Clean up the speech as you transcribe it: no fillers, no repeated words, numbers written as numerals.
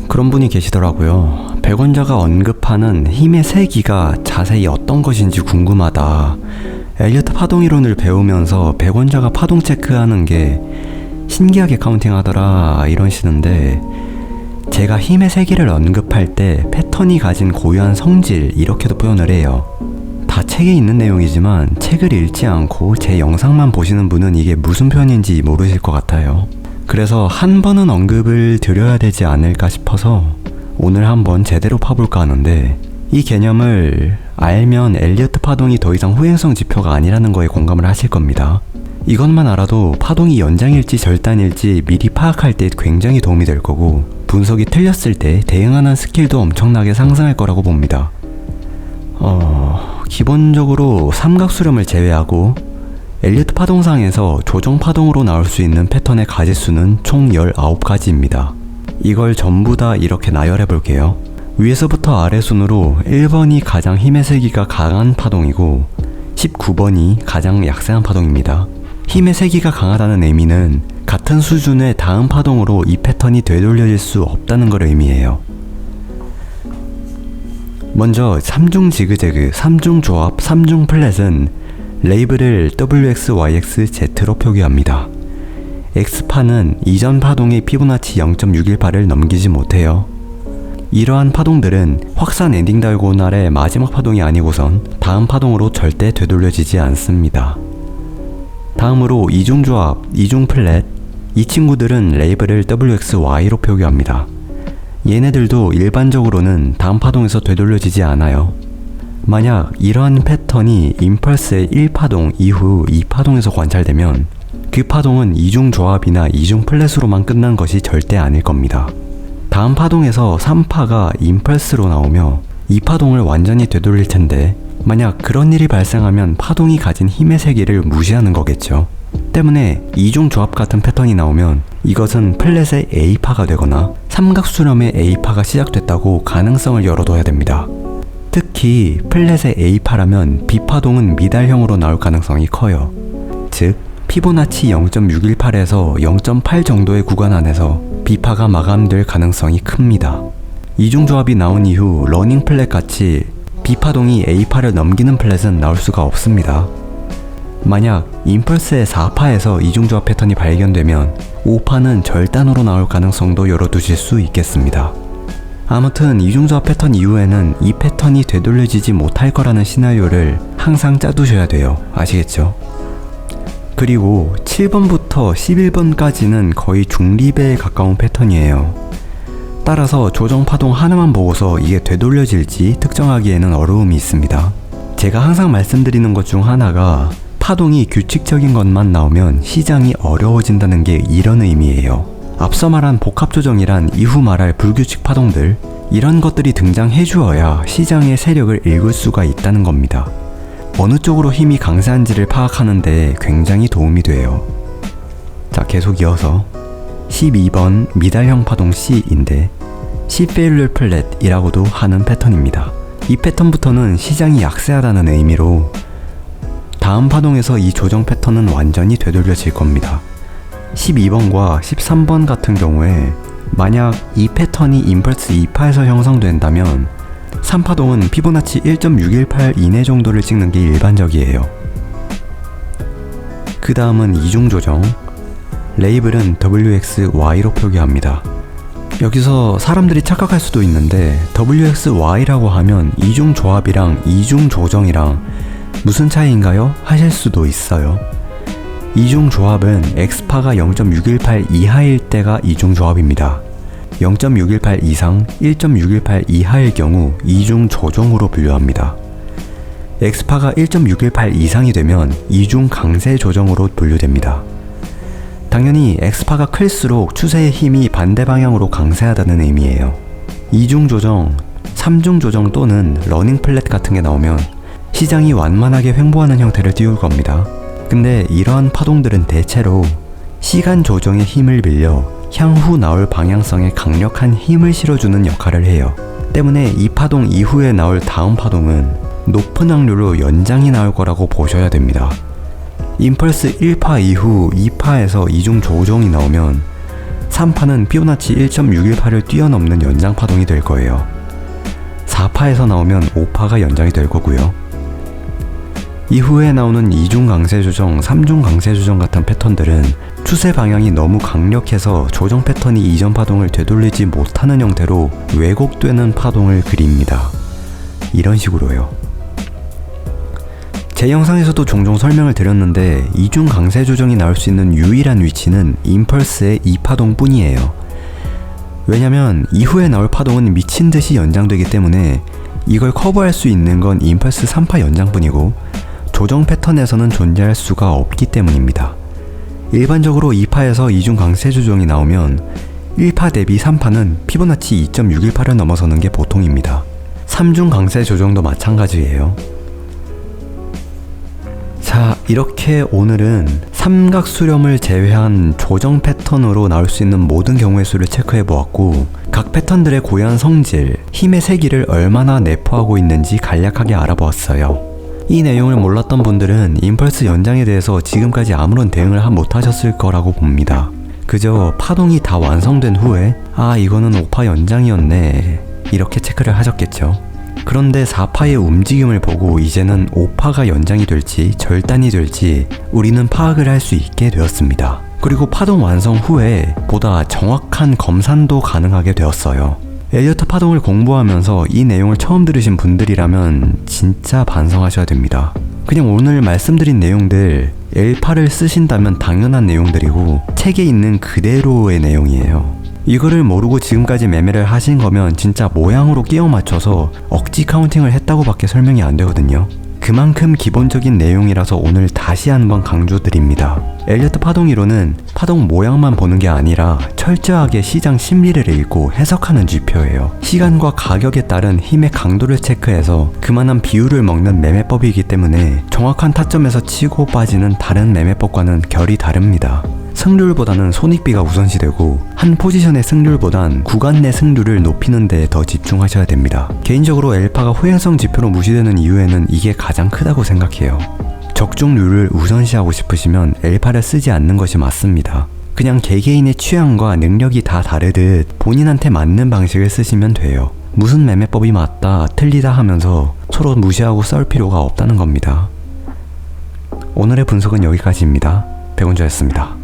그런 분이 계시더라고요. 백원자가 언급하는 힘의 세기가 자세히 어떤 것인지 궁금하다. 엘리어트 파동이론을 배우면서 백원자가 파동 체크하는 게 신기하게 카운팅하더라 이러시는데, 제가 힘의 세기를 언급할 때 패턴이 가진 고유한 성질 이렇게도 표현을 해요. 다 책에 있는 내용이지만 책을 읽지 않고 제 영상만 보시는 분은 이게 무슨 표현인지 모르실 것 같아요. 그래서 한 번은 언급을 드려야 되지 않을까 싶어서 오늘 한번 제대로 파볼까 하는데, 이 개념을 알면 엘리어트 파동이 더 이상 후행성 지표가 아니라는 거에 공감을 하실 겁니다. 이것만 알아도 파동이 연장일지 절단일지 미리 파악할 때 굉장히 도움이 될 거고, 분석이 틀렸을 때 대응하는 스킬도 엄청나게 상승할 거라고 봅니다. 기본적으로 삼각수렴을 제외하고 엘리어트 파동상에서 조정 파동으로 나올 수 있는 패턴의 가지수는 총 19가지입니다. 이걸 전부 다 이렇게 나열해 볼게요. 위에서부터 아래 순으로 1번이 가장 힘의 세기가 강한 파동이고 19번이 가장 약세한 파동입니다. 힘의 세기가 강하다는 의미는 같은 수준의 다음 파동으로 이 패턴이 되돌려질 수 없다는 걸 의미해요. 먼저 3중 지그재그, 3중 조합, 3중 플랫은 레이블을 WX, YX, Z로 표기합니다. X파는 이전 파동의 피보나치 0.618을 넘기지 못해요. 이러한 파동들은 확산 엔딩 다이고날의 마지막 파동이 아니고선 다음 파동으로 절대 되돌려지지 않습니다. 다음으로 이중 조합, 이중 플랫, 이 친구들은 레이블을 WX, Y로 표기합니다. 얘네들도 일반적으로는 다음 파동에서 되돌려지지 않아요. 만약 이러한 패턴이 임펄스의 1파동 이후 2파동에서 관찰되면 그 파동은 이중 조합이나 이중 플랫으로만 끝난 것이 절대 아닐 겁니다. 다음 파동에서 3파가 임펄스로 나오며 2파동을 완전히 되돌릴 텐데, 만약 그런 일이 발생하면 파동이 가진 힘의 세기를 무시하는 거겠죠. 때문에 이중 조합 같은 패턴이 나오면 이것은 플랫의 A파가 되거나 삼각수렴의 A파가 시작됐다고 가능성을 열어둬야 됩니다. 특히 플랫의 A파라면 B파동은 미달형으로 나올 가능성이 커요. 즉 피보나치 0.618에서 0.8 정도의 구간 안에서 B파가 마감될 가능성이 큽니다. 이중조합이 나온 이후 러닝 플랫 같이 B파동이 A파를 넘기는 플랫은 나올 수가 없습니다. 만약 임펄스의 4파에서 이중조합 패턴이 발견되면 5파는 절단으로 나올 가능성도 열어두실 수 있겠습니다. 아무튼 이중조합 패턴 이후에는 이 패턴이 되돌려지지 못할 거라는 시나리오를 항상 짜두셔야 돼요. 아시겠죠? 그리고 7번부터 11번까지는 거의 중립에 가까운 패턴이에요. 따라서 조정 파동 하나만 보고서 이게 되돌려질지 특정하기에는 어려움이 있습니다. 제가 항상 말씀드리는 것 중 하나가 파동이 규칙적인 것만 나오면 시장이 어려워진다는 게 이런 의미예요. 앞서 말한 복합조정이란 이후 말할 불규칙 파동들, 이런 것들이 등장해 주어야 시장의 세력을 읽을 수가 있다는 겁니다. 어느 쪽으로 힘이 강세한지를 파악하는데 굉장히 도움이 돼요. 자, 계속 이어서 12번 미달형 파동 C인데 C failure flat이라고도 하는 패턴입니다. 이 패턴부터는 시장이 약세하다는 의미로 다음 파동에서 이 조정 패턴은 완전히 되돌려질 겁니다. 12번과 13번 같은 경우에 만약 이 패턴이 임펄스 2파에서 형성된다면 3파동은 피보나치 1.618 이내 정도를 찍는 게 일반적이에요. 그 다음은 이중 조정, 레이블은 WX, Y로 표기합니다. 여기서 사람들이 착각할 수도 있는데 WX, Y라고 하면 이중 조합이랑 이중 조정이랑 무슨 차이인가요? 하실 수도 있어요. 이중 조합은 X파가 0.618 이하일 때가 이중 조합입니다. 0.618 이상, 1.618 이하일 경우 이중 조정으로 분류합니다. X파가 1.618 이상이 되면 이중 강세 조정으로 분류됩니다. 당연히 X파가 클수록 추세의 힘이 반대 방향으로 강세하다는 의미예요. 이중 조정, 3중 조정 또는 러닝 플랫 같은 게 나오면 시장이 완만하게 횡보하는 형태를 띄울 겁니다. 근데 이러한 파동들은 대체로 시간 조정의 힘을 빌려 향후 나올 방향성에 강력한 힘을 실어주는 역할을 해요. 때문에 이 파동 이후에 나올 다음 파동은 높은 확률로 연장이 나올 거라고 보셔야 됩니다. 임펄스 1파 이후 2파에서 이중 조정이 나오면 3파는 피보나치 1.618을 뛰어넘는 연장 파동이 될 거예요. 4파에서 나오면 5파가 연장이 될 거고요. 이후에 나오는 2중 강세 조정, 3중 강세 조정 같은 패턴들은 추세 방향이 너무 강력해서 조정 패턴이 이전 파동을 되돌리지 못하는 형태로 왜곡되는 파동을 그립니다. 이런 식으로요. 제 영상에서도 종종 설명을 드렸는데 2중 강세 조정이 나올 수 있는 유일한 위치는 임펄스의 2파동 뿐이에요. 왜냐면 이후에 나올 파동은 미친듯이 연장되기 때문에 이걸 커버할 수 있는 건 임펄스 3파 연장뿐이고 조정 패턴에서는 존재할 수가 없기 때문입니다. 일반적으로 2파에서 2중 강세 조정이 나오면 1파 대비 3파는 피보나치 2.618을 넘어서는 게 보통입니다. 3중 강세 조정도 마찬가지예요. 자, 이렇게 오늘은 삼각 수렴을 제외한 조정 패턴으로 나올 수 있는 모든 경우의 수를 체크해 보았고 각 패턴들의 고유한 성질, 힘의 세기를 얼마나 내포하고 있는지 간략하게 알아보았어요. 이 내용을 몰랐던 분들은 임펄스 연장에 대해서 지금까지 아무런 대응을 못하셨을 거라고 봅니다. 그저 파동이 다 완성된 후에 아, 이거는 5파 연장이었네 이렇게 체크를 하셨겠죠. 그런데 4파의 움직임을 보고 이제는 5파가 연장이 될지 절단이 될지 우리는 파악을 할 수 있게 되었습니다. 그리고 파동 완성 후에 보다 정확한 검산도 가능하게 되었어요. 엘리어트 파동을 공부하면서 이 내용을 처음 들으신 분들이라면 진짜 반성하셔야 됩니다. 그냥 오늘 말씀드린 내용들 L파를 쓰신다면 당연한 내용들이고 책에 있는 그대로의 내용이에요. 이거를 모르고 지금까지 매매를 하신 거면 진짜 모양으로 끼워 맞춰서 억지 카운팅을 했다고 밖에 설명이 안 되거든요. 그만큼 기본적인 내용이라서 오늘 다시 한번 강조드립니다. 엘리어트 파동 이론은 파동 모양만 보는 게 아니라 철저하게 시장 심리를 읽고 해석하는 지표예요. 시간과 가격에 따른 힘의 강도를 체크해서 그만한 비율을 먹는 매매법이기 때문에 정확한 타점에서 치고 빠지는 다른 매매법과는 결이 다릅니다. 승률보다는 손익비가 우선시되고 한 포지션의 승률보단 구간 내 승률을 높이는 데 더 집중하셔야 됩니다. 개인적으로 L파가 후행성 지표로 무시되는 이유에는 이게 가장 크다고 생각해요. 적중률을 우선시하고 싶으시면 L파를 쓰지 않는 것이 맞습니다. 그냥 개개인의 취향과 능력이 다 다르듯 본인한테 맞는 방식을 쓰시면 돼요. 무슨 매매법이 맞다, 틀리다 하면서 서로 무시하고 싸울 필요가 없다는 겁니다. 오늘의 분석은 여기까지입니다. 백운주였습니다.